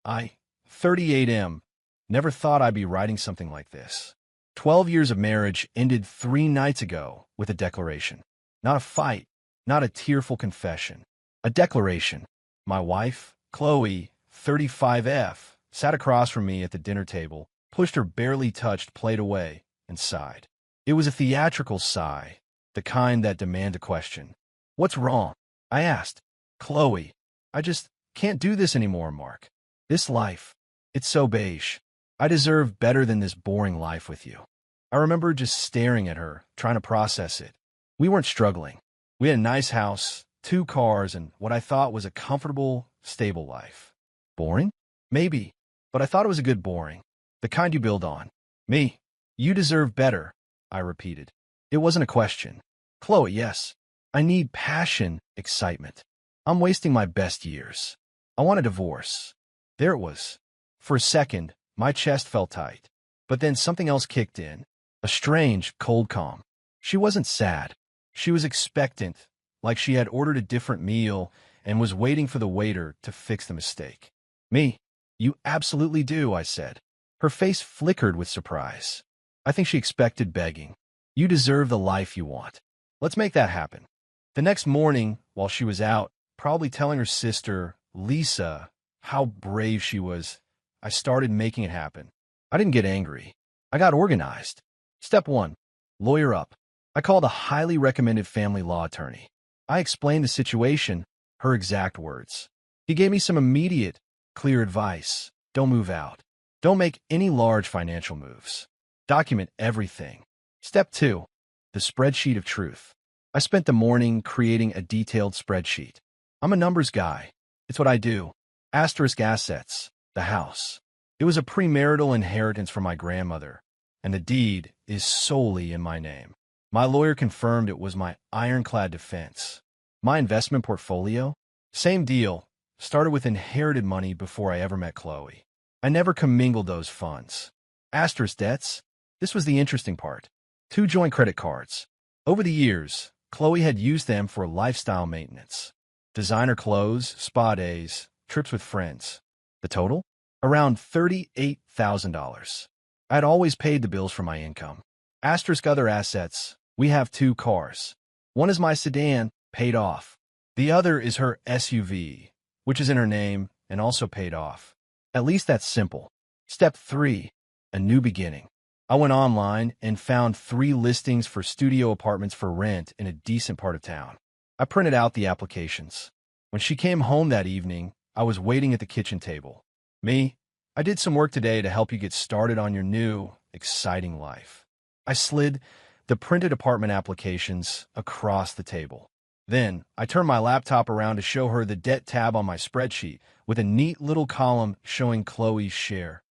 I, 38M, never thought I'd be writing something like this. 12 years of marriage ended 3 nights ago with a declaration. Not a fight, not a tearful confession. A declaration. My wife, Qley, 35F, sat across from me at the dinner table, pushed her barely touched plate away, and sighed. It was a theatrical sigh, the kind that demanded a question. What's wrong? I asked. Qley, I just can't do this anymore, Mark. This life, it's so beige. I deserve better than this boring life with you. I remember just staring at her, trying to process it. We weren't struggling. We had a nice house, 2 cars, and what I thought was a comfortable, stable life. Boring? Maybe, but I thought it was a good boring. The kind you build on. Me, you deserve better, I repeated. It wasn't a question. Qley, yes. I need passion, excitement. I'm wasting my best years. I want a divorce. There it was. For a second, my chest felt tight. But then something else kicked in. A strange, cold calm. She wasn't sad. She was expectant, like she had ordered a different meal and was waiting for the waiter to fix the mistake. Me, you absolutely do, I said. Her face flickered with surprise. I think she expected begging. You deserve the life you want. Let's make that happen. The next morning, while she was out, probably telling her sister, Lisa, how brave she was, I started making it happen. I didn't get angry. I got organized. Step 1. Lawyer up. I called a highly recommended family law attorney. I explained the situation, her exact words. He gave me some immediate, clear advice. Don't move out. Don't make any large financial moves. Document everything. Step 2. The spreadsheet of truth. I spent the morning creating a detailed spreadsheet. I'm a numbers guy. It's what I do. Asterisk assets. The house. It was a premarital inheritance from my grandmother, and the deed is solely in my name. My lawyer confirmed it was my ironclad defense. My investment portfolio? Same deal. Started with inherited money before I ever met Qley. I never commingled those funds. Asterisk debts? This was the interesting part. 2 joint credit cards. Over the years, Qley had used them for lifestyle maintenance. Designer clothes, spa days, trips with friends. The total? Around $38,000. I had always paid the bills from my income. Asterisk other assets. We have 2 cars. One is my sedan, paid off. The other is her SUV, which is in her name and also paid off. At least that's simple. Step 3. A new beginning. I went online and found 3 listings for studio apartments for rent in a decent part of town. I printed out the applications. When she came home that evening, I was waiting at the kitchen table. Me, I did some work today to help you get started on your new, exciting life. I slid the printed apartment applications across the table. Then, I turned my laptop around to show her the debt tab on my spreadsheet with a neat little column showing Qley's share,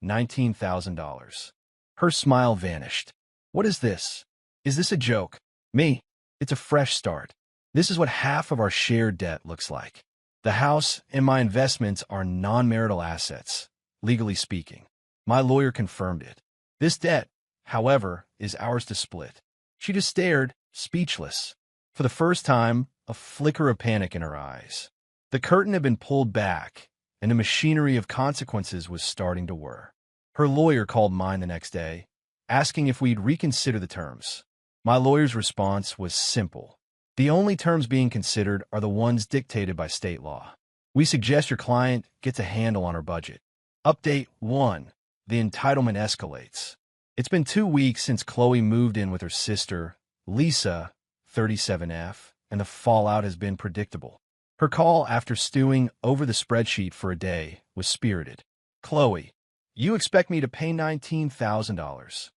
$19,000. Her smile vanished. What is this? Is this a joke? Me, it's a fresh start. This is what half of our shared debt looks like. The house and my investments are non-marital assets, legally speaking. My lawyer confirmed it. This debt, however, is ours to split. She just stared, speechless. For the first time, a flicker of panic in her eyes. The curtain had been pulled back, and the machinery of consequences was starting to whir. Her lawyer called mine the next day, asking if we'd reconsider the terms. My lawyer's response was simple. The only terms being considered are the ones dictated by state law. We suggest your client gets a handle on her budget. Update 1. The entitlement escalates. It's been 2 weeks since Qley moved in with her sister, Lisa, 37F, and the fallout has been predictable. Her call after stewing over the spreadsheet for a day was spirited. Qley, you expect me to pay $19,000.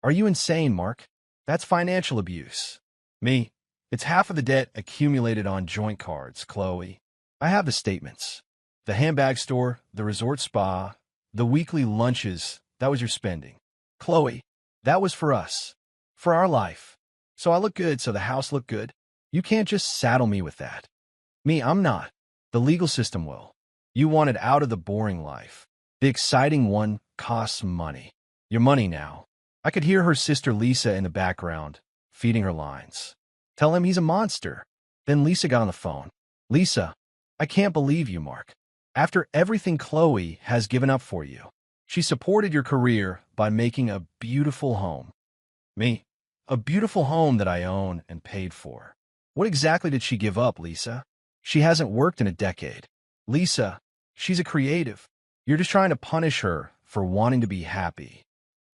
Are you insane, Mark? That's financial abuse. Me, it's half of the debt accumulated on joint cards, Qley. I have the statements. The handbag store, the resort spa, the weekly lunches, that was your spending. Qley, that was for us. For our life. So I look good, so the house looked good. You can't just saddle me with that. Me, I'm not. The legal system will. You wanted out of the boring life. The exciting one costs money. Your money now. I could hear her sister Lisa in the background, feeding her lines. Tell him he's a monster. Then Lisa got on the phone. Lisa, I can't believe you, Mark. After everything Qley has given up for you, she supported your career by making a beautiful home. Me, a beautiful home that I own and paid for. What exactly did she give up, Lisa? She hasn't worked in a decade. Lisa, she's a creative. You're just trying to punish her for wanting to be happy.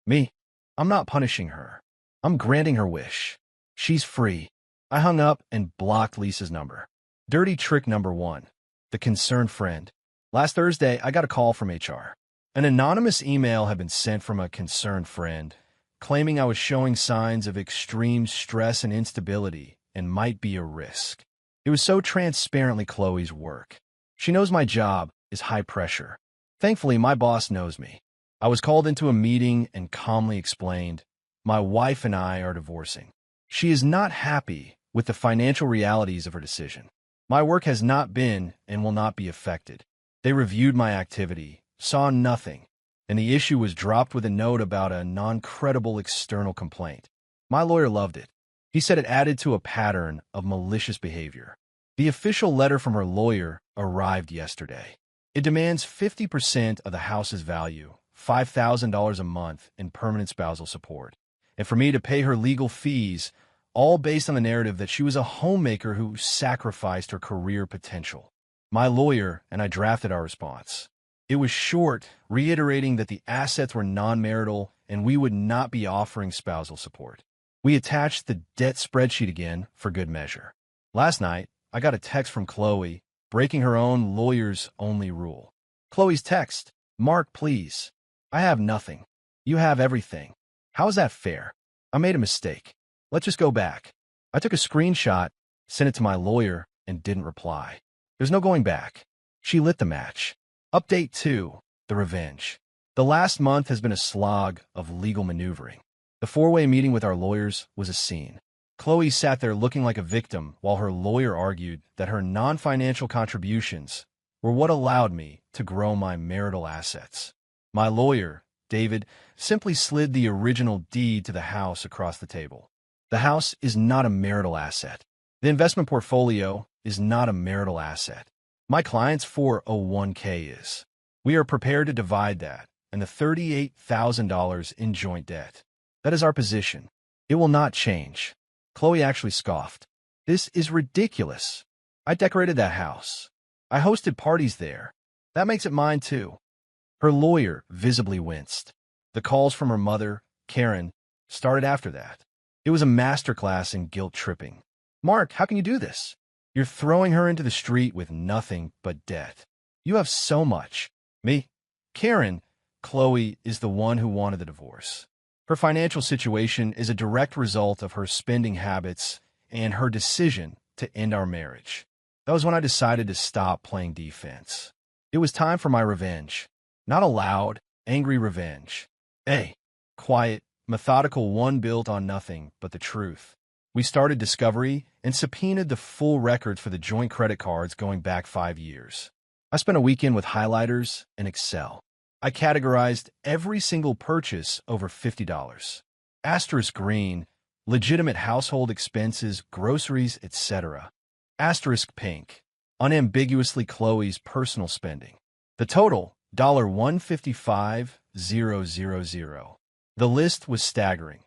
Me, I'm not punishing her. I'm granting her wish. She's free. I hung up and blocked Lisa's number. Dirty trick number 1. The concerned friend. Last Thursday, I got a call from HR. An anonymous email had been sent from a concerned friend, claiming I was showing signs of extreme stress and instability and might be a risk. It was so transparently Qley's work. She knows my job is high pressure. Thankfully, my boss knows me. I was called into a meeting and calmly explained, my wife and I are divorcing. She is not happy with the financial realities of her decision. My work has not been and will not be affected. They reviewed my activity, saw nothing, and the issue was dropped with a note about a non-credible external complaint. My lawyer loved it. He said it added to a pattern of malicious behavior. The official letter from her lawyer arrived yesterday. It demands 50% of the house's value, $5,000 a month in permanent spousal support, and for me to pay her legal fees, all based on the narrative that she was a homemaker who sacrificed her career potential. My lawyer and I drafted our response. It was short, reiterating that the assets were non-marital and we would not be offering spousal support. We attached the debt spreadsheet again for good measure. Last night, I got a text from Qley, breaking her own lawyer's only rule. Qley's text, Mark, please. I have nothing. You have everything. How is that fair? I made a mistake. Let's just go back. I took a screenshot, sent it to my lawyer, and didn't reply. There's no going back. She lit the match. Update 2, the revenge. The last month has been a slog of legal maneuvering. The four-way meeting with our lawyers was a scene. Qley sat there looking like a victim while her lawyer argued that her non-financial contributions were what allowed me to grow my marital assets. My lawyer, David, simply slid the original deed to the house across the table. The house is not a marital asset. The investment portfolio is not a marital asset. My client's 401k is. We are prepared to divide that and the $38,000 in joint debt. That is our position. It will not change. Qley actually scoffed. This is ridiculous. I decorated that house. I hosted parties there. That makes it mine too. Her lawyer visibly winced. The calls from her mother, Karen, started after that. It was a masterclass in guilt tripping. Mark, how can you do this? You're throwing her into the street with nothing but debt. You have so much. Me? Karen, Qley is the one who wanted the divorce. Her financial situation is a direct result of her spending habits and her decision to end our marriage. That was when I decided to stop playing defense. It was time for my revenge. Not a loud, angry revenge. A quiet, methodical one built on nothing but the truth. We started discovery and subpoenaed the full records for the joint credit cards going back 5 years. I spent a weekend with highlighters and Excel. I categorized every single purchase over $50. Asterisk green, legitimate household expenses, groceries, etc. Asterisk pink, unambiguously Qley's personal spending. The total, $155,000. The list was staggering.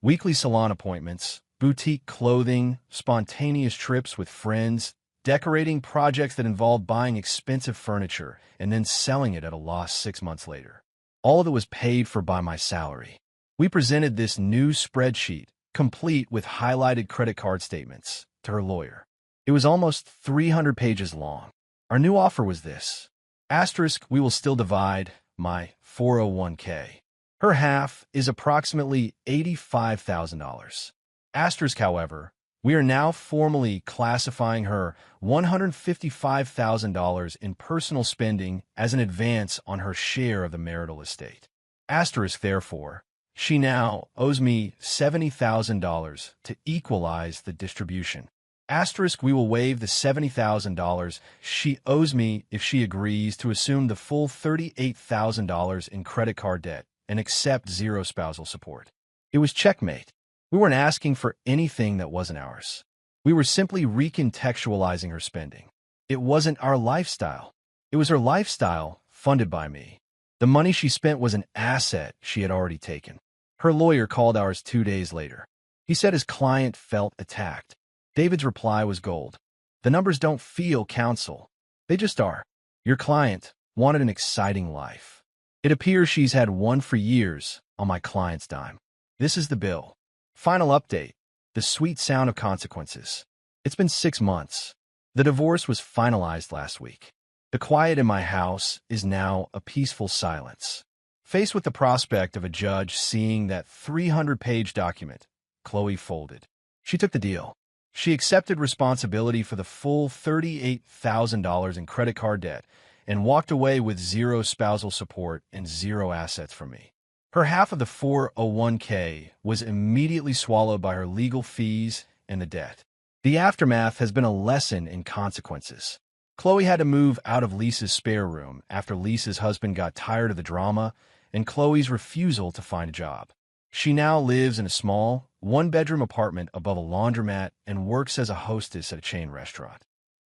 Weekly salon appointments, boutique clothing, spontaneous trips with friends, decorating projects that involved buying expensive furniture and then selling it at a loss 6 months later. All of it was paid for by my salary. We presented this new spreadsheet, complete with highlighted credit card statements, to her lawyer. It was almost 300 pages long. Our new offer was this. Asterisk, we will still divide my 401k. Her half is approximately $85,000. Asterisk, however, we are now formally classifying her $155,000 in personal spending as an advance on her share of the marital estate. Asterisk, therefore, she now owes me $70,000 to equalize the distribution. Asterisk, we will waive the $70,000 she owes me if she agrees to assume the full $38,000 in credit card debt and accept zero spousal support. It was checkmate. We weren't asking for anything that wasn't ours. We were simply recontextualizing her spending. It wasn't our lifestyle. It was her lifestyle, funded by me. The money she spent was an asset she had already taken. Her lawyer called ours 2 days later. He said his client felt attacked. David's reply was gold. The numbers don't feel counsel. They just are. Your client wanted an exciting life. It appears she's had one for years on my client's dime. This is the bill. Final update. The sweet sound of consequences. It's been 6 months. The divorce was finalized last week. The quiet in my house is now a peaceful silence. Faced with the prospect of a judge seeing that 300-page document, Qley folded. She took the deal. She accepted responsibility for the full $38,000 in credit card debt and walked away with 0 spousal support and 0 assets from me. Her half of the 401k was immediately swallowed by her legal fees and the debt. The aftermath has been a lesson in consequences. Qley had to move out of Lisa's spare room after Lisa's husband got tired of the drama and Qley's refusal to find a job. She now lives in a small, 1-bedroom apartment above a laundromat and works as a hostess at a chain restaurant.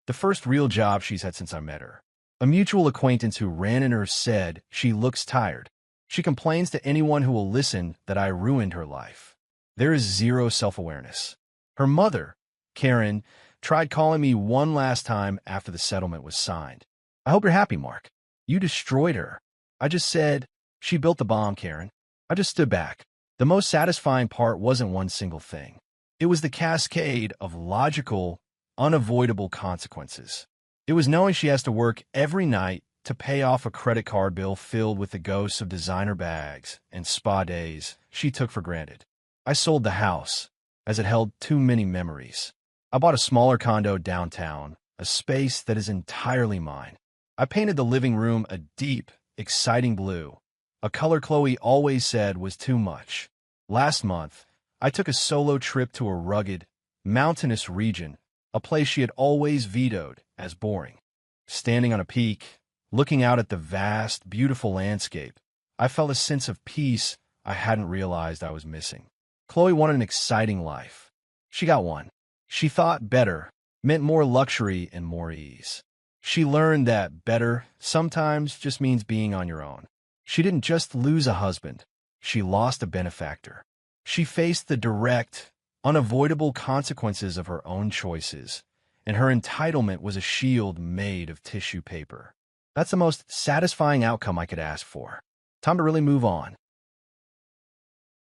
The first real job she's had since I met her. A mutual acquaintance who ran into her said she looks tired. She complains to anyone who will listen that I ruined her life. There is 0 self-awareness. Her mother, Karen, tried calling me one last time after the settlement was signed. I hope you're happy, Mark. You destroyed her. I just said, she built the bomb, Karen. I just stood back. The most satisfying part wasn't one single thing. It was the cascade of logical, unavoidable consequences. It was knowing she has to work every night to pay off a credit card bill filled with the ghosts of designer bags and spa days she took for granted. I sold the house, as it held too many memories. I bought a smaller condo downtown, a space that is entirely mine. I painted the living room a deep, exciting blue, a color Qley always said was too much. Last month, I took a solo trip to a rugged, mountainous region, a place she had always vetoed as boring. Standing on a peak, looking out at the vast, beautiful landscape, I felt a sense of peace I hadn't realized I was missing. Qley wanted an exciting life. She got one. She thought better meant more luxury and more ease. She learned that better sometimes just means being on your own. She didn't just lose a husband. She lost a benefactor. She faced the direct, unavoidable consequences of her own choices, and her entitlement was a shield made of tissue paper. That's the most satisfying outcome I could ask for. Time to really move on.